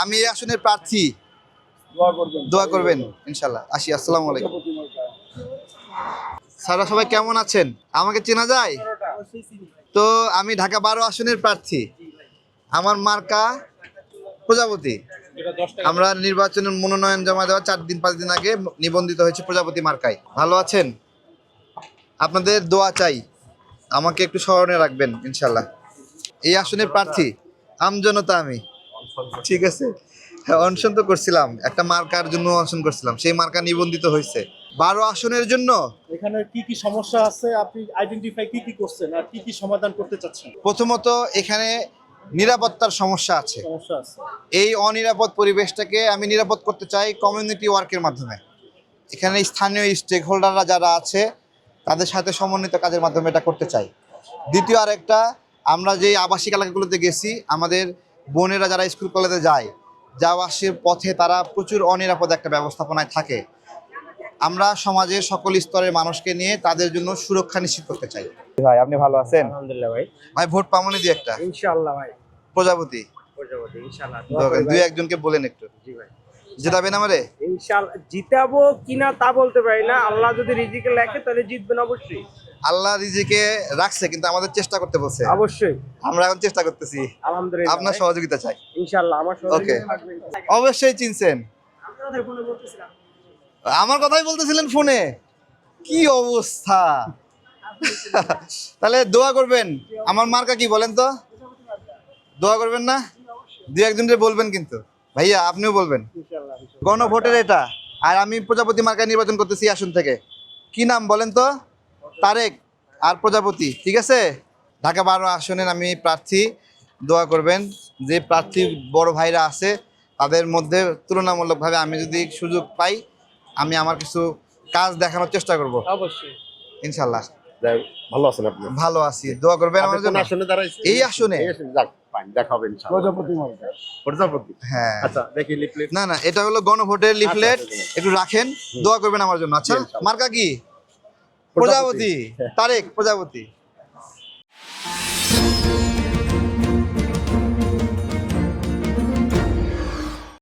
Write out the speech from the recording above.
আমি এই আসনের প্রার্থী, দোয়া করবেন ইনশাল্লাহ। আসি, আসসালামু আলাইকুম। স্যাররা সবাই কেমন আছেন? আমাকে চেনা যায় তো? আমি ঢাকা 12 আসনের প্রার্থী। আমার মার্কা প্রজাপতি। আমরা নির্বাচনের মনোনয়ন জমা দেওয়া 4-5 দিন আগে নিবন্ধিত হয়েছে প্রজাপতি মার্কায়। ভালো আছেন? আপনাদের দোয়া চাই, আমাকে একটু স্মরণে রাখবেন ইনশাল্লাহ। এই আসনের প্রার্থী আমজনতা আমি, ঠিক আছে? হ্যাঁ, অনশন তো করছিলাম, একটা মার্কার জন্য অনশন করছিলাম, সেই মার্কা নিবন্ধিত হয়েছে 12 আসনের জন্য। এখানে কি কি সমস্যা আছে, আপনি আইডেন্টিফাই কি কি করছেন আর কি কি সমাধান করতে চাচ্ছেন? প্রথমত এখানে নিরাপত্তার সমস্যা আছে। সমস্যা আছে। এই অনিরাপদ পরিবেশটাকে আমি নিরাপদ করতে চাই কমিউনিটি ওয়ার্কের মাধ্যমে। এখানে স্থানীয় স্টেক হোল্ডাররা যারা আছে তাদের সাথে সমন্বিত কাজের মাধ্যমে এটা করতে চাই। দ্বিতীয় আরেকটা, আমরা যে আবাসিক এলাকাগুলোতে গেছি, আমাদের বোনেরা যারা স্কুল কলেজে যায়, যাওয়া আসার পথে তারা প্রচুর অনিরাপদ একটা ব্যবস্থাপনায় থাকে। আমরা সমাজের সকল স্তরের মানুষকে নিয়ে তাদের জন্য সুরক্ষা নিশ্চিত করতে চাই। ভাই আপনি ভালো আছেন? আলহামদুলিল্লাহ ভাই। ভাই ভোট পামনি দিয়ে একটা ইনশাআল্লাহ ভাই। প্রজাপতি প্রজাপতি ইনশাআল্লাহ। দুই একজনকে বলেন একটু। জি ভাই। জেতাবেন আমারে? ইনশাআল্লাহ জিতাবো কিনা তা বলতে পারি না, আল্লাহ যদি রিজিকে লেখে তাহলে জিতবেন অবশ্যই। আল্লাহ রিজিকে রাখছে, কিন্তু আমাদের চেষ্টা করতে বলছে। অবশ্যই আমরা এখন চেষ্টা করতেছি। আলহামদুলিল্লাহ আপনার সহযোগিতা চাই ইনশাআল্লাহ। আমার ওকে, সহযোগিতা থাকবে। অবশ্যই চিনছেন। আপনাদের ফোনে বলতেছিলাম। আমার কথাই বলতেছিলেন ফোনে? কি অবস্থা! তাহলে দোয়া করবেন। আমার মার্কা কি বলেন তো? দোয়া করবেন না? দুই একজনকে বলবেন কিন্তু। ভাইয়া আপনিও বলবেন। ইনশাআল্লাহ। গণভোটের এটা। আর আমি প্রজাপতি মার্কায় নির্বাচন করতেছি আসন থেকে। কি নাম বলেন তো? তারেক আর প্রজাপতি, ঠিক আছে? ঢাকা 12 আসনের আমি প্রার্থী। দোয়া করবেন। যে প্রার্থী বড় ভাইরা আছে তাদের মধ্যে তুলনামূলকভাবে আমি যদি সুযোগ পাই, আমি আমার কিছু কাজ দেখানোর চেষ্টা করব অবশ্যই ইনশাল্লাহ। ভালো আছেন আপনি? ভালো আছি, দোয়া করবেন আমার জন্য। আসনে দাঁড়াইছেন? এই আসনে? যাক ফাইন, দেখা হবে ইনশাআল্লাহ। প্রজাপতি মার্কা। প্রজাপতি। হ্যাঁ। আচ্ছা দেখি লিফলেট। না না, এটা হলো গণভোটের লিফলেট, আচ্ছা। একটু রাখেন, দোয়া করবেন আমার জন্য। আচ্ছা, ইনশাআল্লাহ। মার্কা কি? প্রজাপতি। তারেক প্রজাপতি।